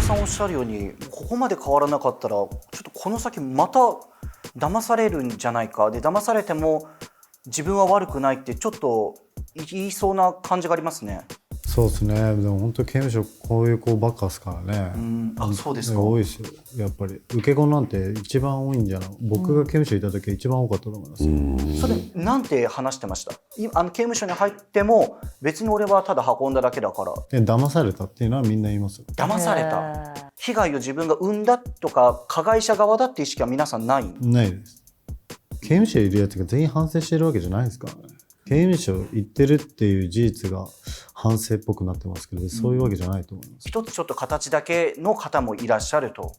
さんおっしゃるようにここまで変わらなかったらちょっとこの先また騙されるんじゃないかで騙されても自分は悪くないってちょっと言いそうな感じがありますね。そうですね。でも本当に刑務所こういう子ばっかですからね。あ、そうですか。多いですよ。やっぱり受け子なんて一番多いんじゃない。僕が刑務所いた時は一番多かったと思いますよ。それなんて話してました？刑務所に入っても別に俺はただ運んだだけだから。騙されたっていうのはみんな言いますよ。騙された。被害を自分が生んだとか加害者側だって意識は皆さんない？ないです。刑務所いるやつが全員反省してるわけじゃないですからね。刑務所行ってるっていう事実が反省っぽくなってますけど、そういうわけじゃないと思います。一つちょっと形だけの方もいらっしゃると。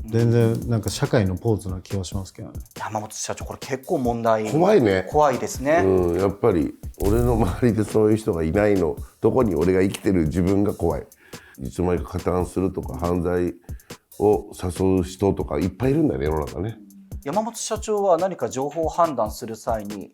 全然なんか社会のポーズな気はしますけどね。山本社長、これ結構問題。怖いね。怖いですね。やっぱり俺の周りでそういう人がいないの、どこに俺が生きてる自分が怖い。いつの間にか加担するとか犯罪を誘う人とかいっぱいいるんだよね、世の中ね。山本社長は何か情報判断する際に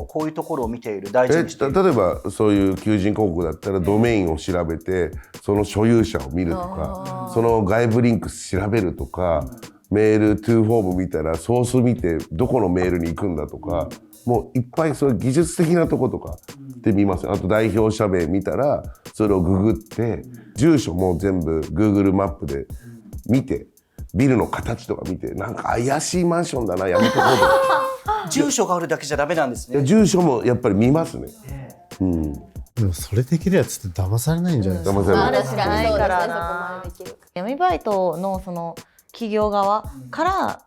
こういうところを見ている、大事にしている。例えばそういう求人広告だったらドメインを調べてその所有者を見るとか、その外部リンク調べるとか、メールトゥーフォーム見たらソース見てどこのメールに行くんだとか、もういっぱいそういう技術的なとことかで見ます。あと代表者名見たらそれをググって住所も全部 Google マップで見て、ビルの形とか見て、なんか怪しいマンションだな、やめとこうと。住所があるだけじゃダメなんですね。住所もやっぱり見ますね。でもそれできるやつって騙されないんじゃないですか。騙されない。あるしかないからな。闇バイトのその企業側か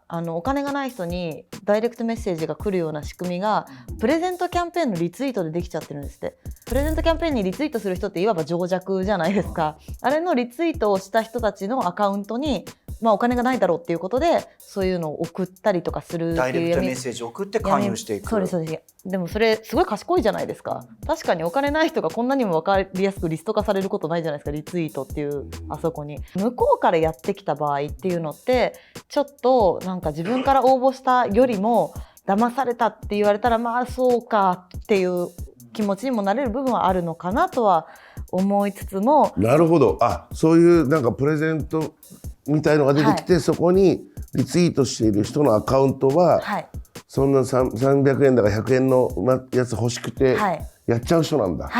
らお金がない人にダイレクトメッセージが来るような仕組みがプレゼントキャンペーンのリツイートでできちゃってるんですって。プレゼントキャンペーンにリツイートする人っていわば情弱じゃないですか。あれのリツイートをした人たちのアカウントにお金がないだろうっていうことでそういうのを送ったりとかするっていうダイレクトメッセージを送って勧誘していく。そうですそうです。でもそれすごい賢いじゃないですか。確かにお金ない人がこんなにも分かりやすくリスト化されることないじゃないですか。リツイートっていうあそこに向こうからやってきた場合っていうのってちょっとなんか自分から応募したよりも騙されたって言われたらまあそうかっていう気持ちにもなれる部分はあるのかなとは思いつつも。なるほど。そういうなんかプレゼントみたいのが出てきて、そこにリツイートしている人のアカウントは、そんな300円だか100円のやつ欲しくてやっちゃう人なんだ。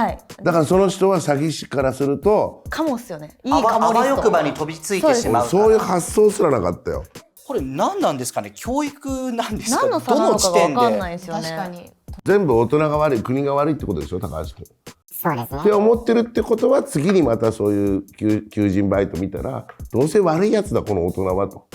だからその人は詐欺師からするとかもっすよね。いいかもリスト。あわよくばに飛びついてしまうから。そういう発想すらなかったよ。これ何なんですかね。教育なんですか。何の差なのかが分かんないですよね。確かに。全部大人が悪い、国が悪いってことでしょ、高橋君。そうですね。って思ってるってことは、次にまたそういう求人バイト見たら、どうせ悪いやつだこの大人はと、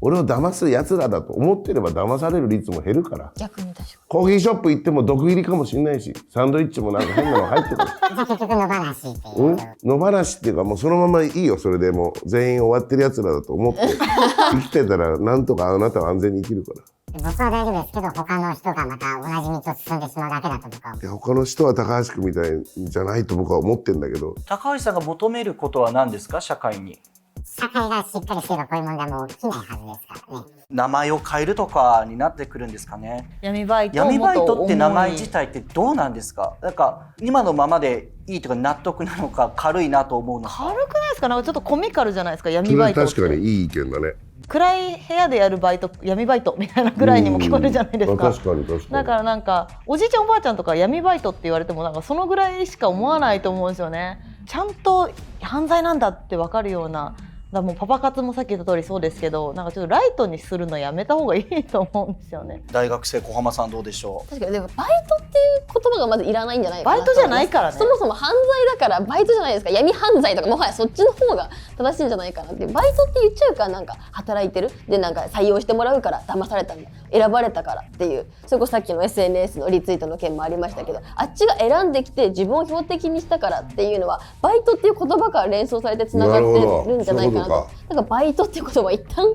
俺を騙すやつらだと思ってれば騙される率も減るから。逆に確かに。コーヒーショップ行っても毒入りかもしれないし、サンドイッチもなんか変なの入ってくる。結局野放しっていう。野放しっていうか、もうそのままいいよ。それでもう全員終わってるやつらだと思って生きてたら、なんとかあなたは安全に生きるから。僕は大丈夫ですけど、他の人がまた同じ道を進んでしまうだけだと僕は。いや、他の人は高橋君みたいじゃないと僕は思ってんだけど。高橋さんが求めることは何ですか、社会に。社会がしっかりしてればこういう問題も起きないはずですからね。名前を変えるとかになってくるんですかね。闇バイトって名前自体ってどうなんですか。なんか今のままでいいとか納得なのか、軽いなと思うのか。軽くないですか。なんかちょっとコミカルじゃないですか、闇バイトって。確かにいい意見だね。暗い部屋でやるバイト、闇バイトみたいなぐらいにも聞こえるじゃないですか。確かに確かに。だからなんかおじいちゃんおばあちゃんとか闇バイトって言われてもなんかそのぐらいしか思わないと思うんですよね。ちゃんと犯罪なんだって分かるような。だもうパパ活もさっき言った通りそうですけど、なんかちょっとライトにするのやめた方がいいと思うんですよね。大学生小浜さんどうでしょう。確かにでもバイトっていう言葉がまずいらないんじゃないかな。バイトじゃないからね。そもそも犯罪だからバイトじゃないですか。闇犯罪とかもはやそっちの方が正しいんじゃないかなっていう。バイトって言っちゃうからなんか働いてるでなんか採用してもらうから騙されたんだ、選ばれたからっていう。それこそさっきの SNS のリツイートの件もありましたけど、あっちが選んできて自分を標的にしたからっていうのはバイトっていう言葉から連想されてつながってるんじゃないかなと。なんかバイトっていう言葉を一旦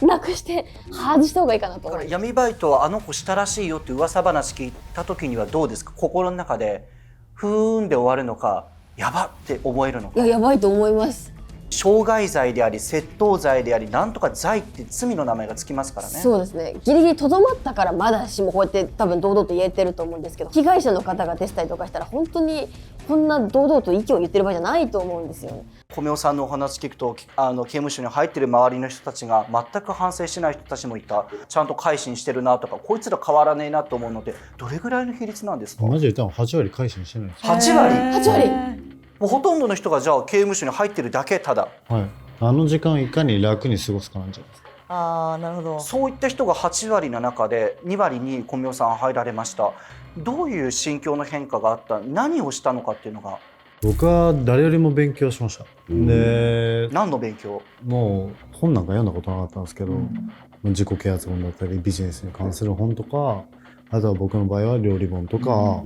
なくして外した方がいいかなと思う。闇バイトはあの子したらしいよって噂話聞いた時にはどうですか。心の中でふーんで終わるのか、やばって思えるのか。いや、やばいと思います。傷害罪であり窃盗罪であり、なんとか罪って罪の名前がつきますからね。そうですね。ギリギリとどまったからまだしもこうやって多分堂々と言えてると思うんですけど、被害者の方が出したりとかしたら本当にこんな堂々と意見を言ってる場合じゃないと思うんですよね。米尾さんのお話聞くと刑務所に入ってる周りの人たちが全く反省しない人たちもいた、ちゃんと改心してるなとか、こいつら変わらねえなと思うので、どれぐらいの比率なんですか？マジで多分8割改心してないです。 8割。8割。もうほとんどの人がじゃあ刑務所に入ってるだけ、ただはい。あの時間をいかに楽に過ごすかなんじゃないですか。ああ、なるほど。そういった人が8割の中で2割に米尾さん入られました。どういう心境の変化があった、何をしたのかっていうのが。僕は誰よりも勉強しました。で、何の勉強？もう本なんか読んだことなかったんですけど、自己啓発本だったりビジネスに関する本とか、あとは僕の場合は料理本とか、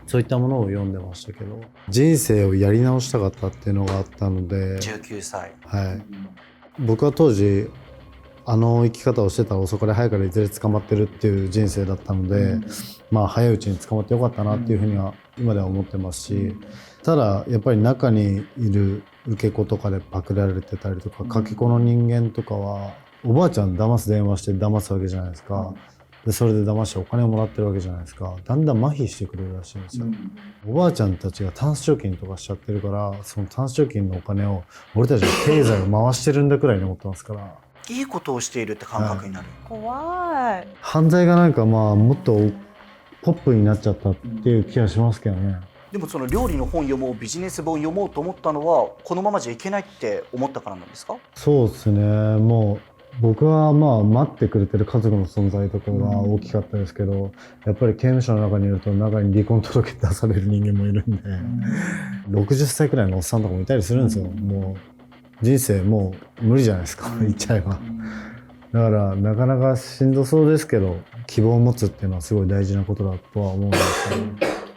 そういったものを読んでましたけど、人生をやり直したかったっていうのがあったので、19歳。はい、僕は当時あの生き方をしてたら遅かれ早かれいずれ捕まってるっていう人生だったので、まあ早いうちに捕まってよかったなっていうふうには今では思ってますし、ただやっぱり中にいる受け子とかでパクられてたりとか、かけ子の人間とかはおばあちゃん騙す電話して騙すわけじゃないですか。でそれで騙してお金をもらってるわけじゃないですか。だんだん麻痺してくるらしいんですよ。おばあちゃんたちがタンス貯金とかしちゃってるから、そのタンス貯金のお金を俺たちが経済を回してるんだくらいに思ってますから、いいことをしているって感覚になる。怖い。犯罪がなんかまあもっとポップになっちゃったっていう気がしますけどね。でもその料理の本読もう、ビジネス本読もうと思ったのは、このままじゃいけないって思ったからなんですか？そうですね。もう僕はまあ待ってくれてる家族の存在とかが大きかったですけど、やっぱり刑務所の中にいると中に離婚届出される人間もいるんで、60歳くらいのおっさんとかもいたりするんですよ。もう人生もう無理じゃないですか、言っちゃえば。だからなかなかしんどそうですけど、希望を持つっていうのはすごい大事なことだとは思うんですけど。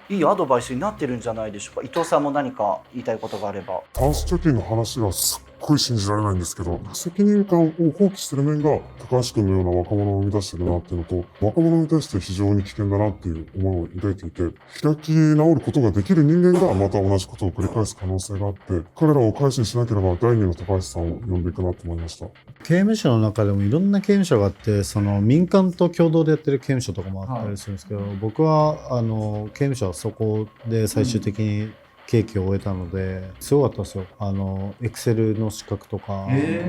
いいアドバイスになってるんじゃないでしょうか。伊藤さんも何か言いたいことがあれば。タンス貯金の話がすっごい信じられないんですけど、責任感を放棄してる面が高橋君のような若者を生み出してるなっていうのと、若者に対して非常に危険だなっていう思いを抱いていて、開き直ることができる人間がまた同じことを繰り返す可能性があって、彼らを改心しなければ第二の高橋さんを呼んでいくなと思いました。刑務所の中でもいろんな刑務所があって、その民間と共同でやってる刑務所とかもあったりするんですけど、僕は刑務所はそこで最終的に刑期を終えたので、すごかったですよ。エクセルの資格とか、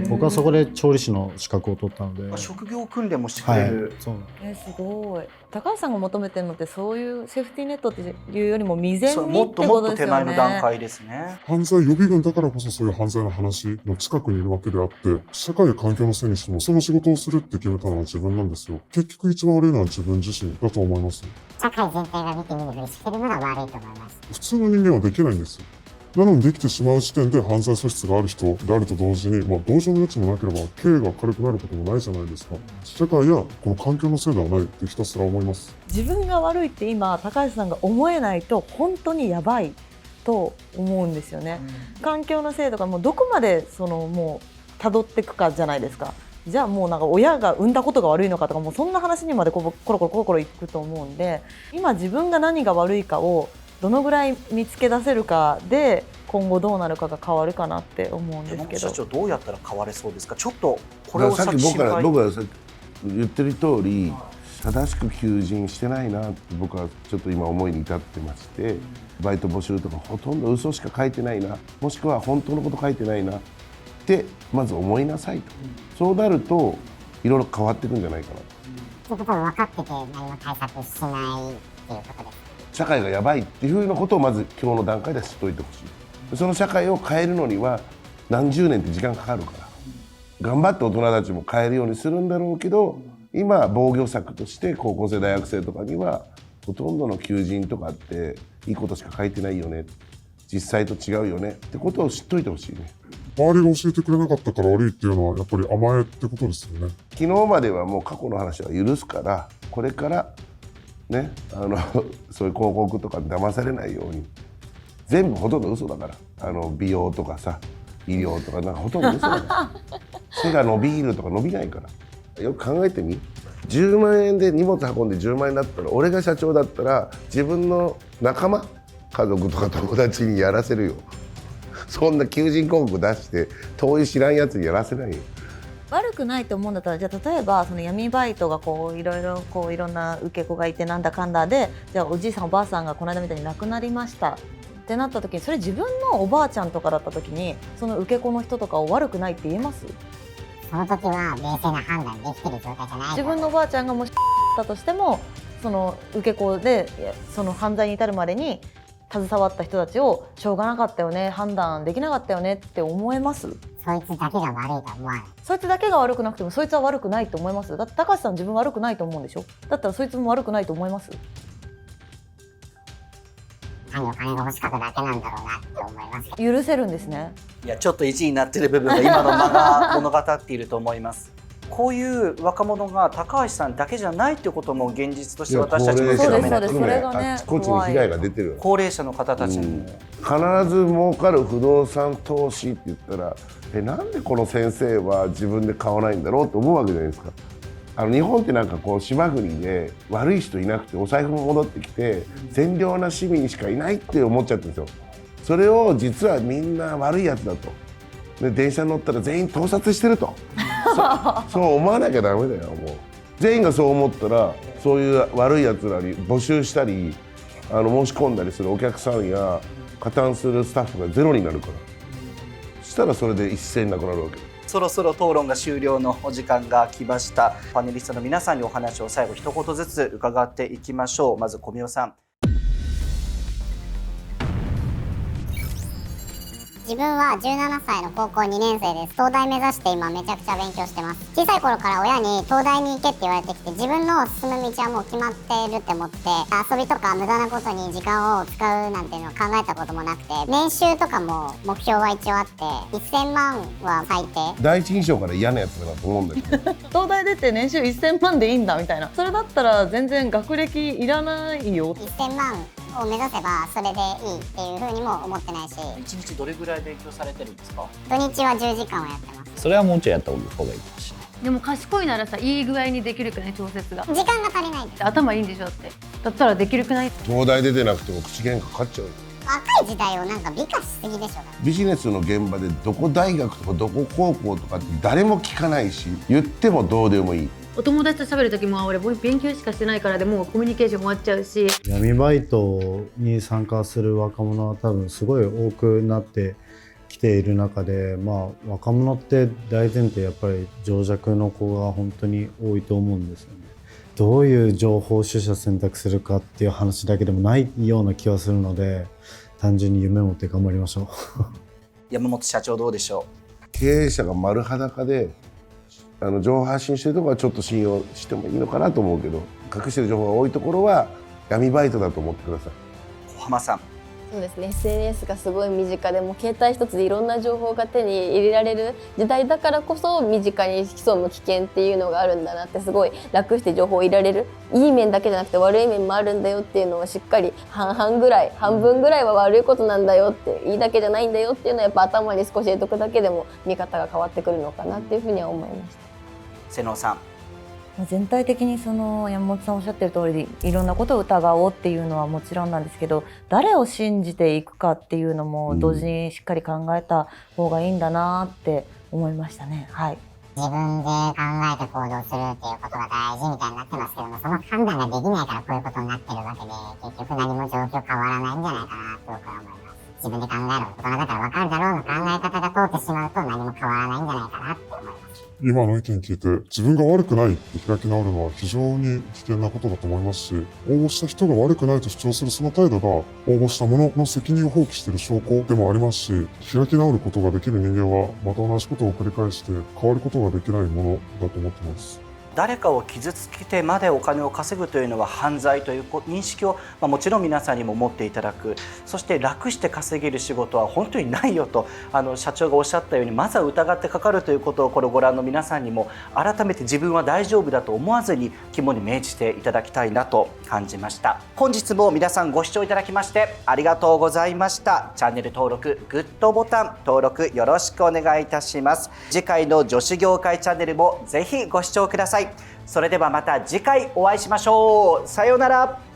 僕はそこで調理師の資格を取ったので。職業訓練もしてくれる。そうなんすごい。高橋さんが求めてるのってそういうセーフティーネットっていうよりも未然そうにってもっともっことですよね。と手前の段階ですね。犯罪予備軍だからこそそういう犯罪の話の近くにいるわけであって、社会や環境のせいにしてもその仕事をするって決めたのは自分なんですよ。結局一番悪いのは自分自身だと思います。社会全体が見て見ぬふりしてるのが悪いと思います。普通の人間はできないんですよ。なのにできてしまう時点で犯罪素質がある人であると同時に、同情の余地もなければ刑が軽くなることもないじゃないですか。社会やこの環境のせいではないってひたすら思います。自分が悪いって今高橋さんが思えないと本当にやばいと思うんですよね。環境のせいとかもうどこまでもう辿っていくかじゃないですか。じゃあもうなんか親が産んだことが悪いのかとか、もうそんな話にまでコロコロいくと思うんで、今自分が何が悪いかをどのぐらい見つけ出せるかで今後どうなるかが変わるかなって思うんですけど。社長どうやったら変われそうですか。ちょっとこれをさっき僕がさっき言ってる通り、正しく求人してないなって僕はちょっと今思いに至ってまして、バイト募集とかほとんど嘘しか書いてないな、もしくは本当のこと書いてないなってまず思いなさいと。そうなるといろいろ変わっていくんじゃないかなということは分かってて何も対策しないっていうことです。社会がやばいっていうふうなことをまず今日の段階で知っておいてほしい。その社会を変えるのには何十年って時間かかるから、頑張って大人たちも変えるようにするんだろうけど、今防御策として高校生大学生とかにはほとんどの求人とかっていいことしか書いてないよね、実際と違うよねってことを知っといてほしいね。周りが教えてくれなかったから悪いっていうのはやっぱり甘えってことですよね。昨日まではもう過去の話は許すから、これからね、そういう広告とかに騙されないように、全部ほとんど嘘だから、美容とかさ、医療とかなんかほとんど嘘だから背が伸びるとか伸びないから。よく考えてみ、10万円で荷物運んで10万円だったら、俺が社長だったら自分の仲間、家族とか友達にやらせるよ。そんな求人広告出して遠い知らんやつにやらせないよ。悪くないと思うんだったら、じゃあ例えばその闇バイトがいろんな受け子がいてなんだかんだで、じゃあおじいさんおばあさんがこの間みたいに亡くなりましたっってなった時に、それ自分のおばあちゃんとかだった時にその受け子の人とかを悪くないって言えます？その時は冷静な判断できてる状態じゃないから。自分のおばあちゃんがもしだとしても、その受け子でその犯罪に至るまでに携わった人たちをしょうがなかったよね、判断できなかったよねって思えます？そいつだけが悪いとは思わない。そいつだけが悪くなくてもそいつは悪くないと思います？だって高橋さん自分悪くないと思うんでしょ？だったらそいつも悪くないと思います？単にお金が欲しかっただけなんだろうなって思います。許せるんですね。いやちょっと意地になってる部分が今の間が物語っていると思います。こういう若者が高橋さんだけじゃないっていうことも現実として私たちもいや受け止めないと。そうですそれがねあっちこっちに被害が出てる。高齢者の方たちにも、必ず儲かる不動産投資って言ったら、なんでこの先生は自分で買わないんだろうって思うわけじゃないですか。日本ってなんかこう島国で悪い人いなくてお財布も戻ってきて善良な市民しかいないって思っちゃってるんですよ。それを実はみんな悪いやつだと。で電車に乗ったら全員盗撮してるとそう思わなきゃダメだよ。もう全員がそう思ったら、そういう悪いやつらに募集したり申し込んだりするお客さんや加担するスタッフがゼロになるから、そしたらそれで一斉になくなるわけ。そろそろ討論が終了のお時間が来ました。パネリストの皆さんにお話を最後一言ずつ伺っていきましょう。まず小宮さん。自分は17歳の高校2年生です。東大目指して今めちゃくちゃ勉強してます。小さい頃から親に東大に行けって言われてきて、自分の進む道はもう決まっているって思って、遊びとか無駄なことに時間を使うなんていうのを考えたこともなくて、年収とかも目標は一応あって、1000万は最低。第一印象から嫌なやつだなと思うんだけど東大出て年収1000万でいいんだみたいな、それだったら全然学歴いらないよ。1000万を目指せばそれでいいっていうふうにも思ってないし、一日どれぐらい勉強されてるんですか？土日は10時間はやってます。それはもうちょいやった方がいいかもしれない。でも賢いならさ、いい具合にできるくない？調節が時間が足りない。頭いいんでしょって。だったらできるくない？東大出てなくても口喧嘩かかっちゃうよ。若い時代をなんか美化しすぎでしょ。ビジネスの現場でどこ大学とかどこ高校とかって誰も聞かないし、言ってもどうでもいい。お友達と喋る時も俺勉強しかしてないからでもうコミュニケーション終わっちゃうし。闇バイトに参加する若者は多分すごい多くなってきている中で、若者って大前提やっぱり情弱の子が本当に多いと思うんですよね。どういう情報取捨選択するかっていう話だけでもないような気はするので、単純に夢を持って頑張りましょう山本社長どうでしょ経営者が丸裸で情報発信してるところはちょっと信用してもいいのかなと思うけど、隠してる情報が多いところは闇バイトだと思ってください。小浜さん。そうですね、 SNS がすごい身近で、もう携帯一つでいろんな情報が手に入れられる時代だからこそ、身近に潜む危険っていうのがあるんだなって、すごい楽して情報を入れられる、いい面だけじゃなくて悪い面もあるんだよっていうのをしっかり半分ぐらいは悪いことなんだよって、いいだけじゃないんだよっていうのはやっぱ頭に少し入れとくだけでも見方が変わってくるのかなっていうふうには思いました。瀬能さん。全体的にその山本さんおっしゃってる通りで、いろんなことを疑おうっていうのはもちろんなんですけど、誰を信じていくかっていうのも同時にしっかり考えた方がいいんだなって思いましたね。はい。自分で考えて行動するっていうことが大事みたいになってますけども、その判断ができないからこういうことになってるわけで、結局何も状況変わらないんじゃないかなと僕は思います。自分で考えろ、大人だから分かるだろうの考え方が通ってしまうと何も変わらないんじゃないかなって思います。今の意見聞いて、自分が悪くないって開き直るのは非常に危険なことだと思いますし、応募した人が悪くないと主張するその態度が、応募した者の責任を放棄している証拠でもありますし、開き直ることができる人間は、また同じことを繰り返して変わることができないものだと思っています。誰かを傷つけてまでお金を稼ぐというのは犯罪という認識を、もちろん皆さんにも持っていただく。そして楽して稼げる仕事は本当にないよと社長がおっしゃったように、まずは疑ってかかるということをこれをご覧の皆さんにも改めて自分は大丈夫だと思わずに肝に銘じていただきたいなと感じました。本日も皆さんご視聴いただきましてありがとうございました。チャンネル登録、グッドボタン登録よろしくお願いいたします。次回の女子業界チャンネルもぜひご視聴ください。それではまた次回お会いしましょう。さようなら。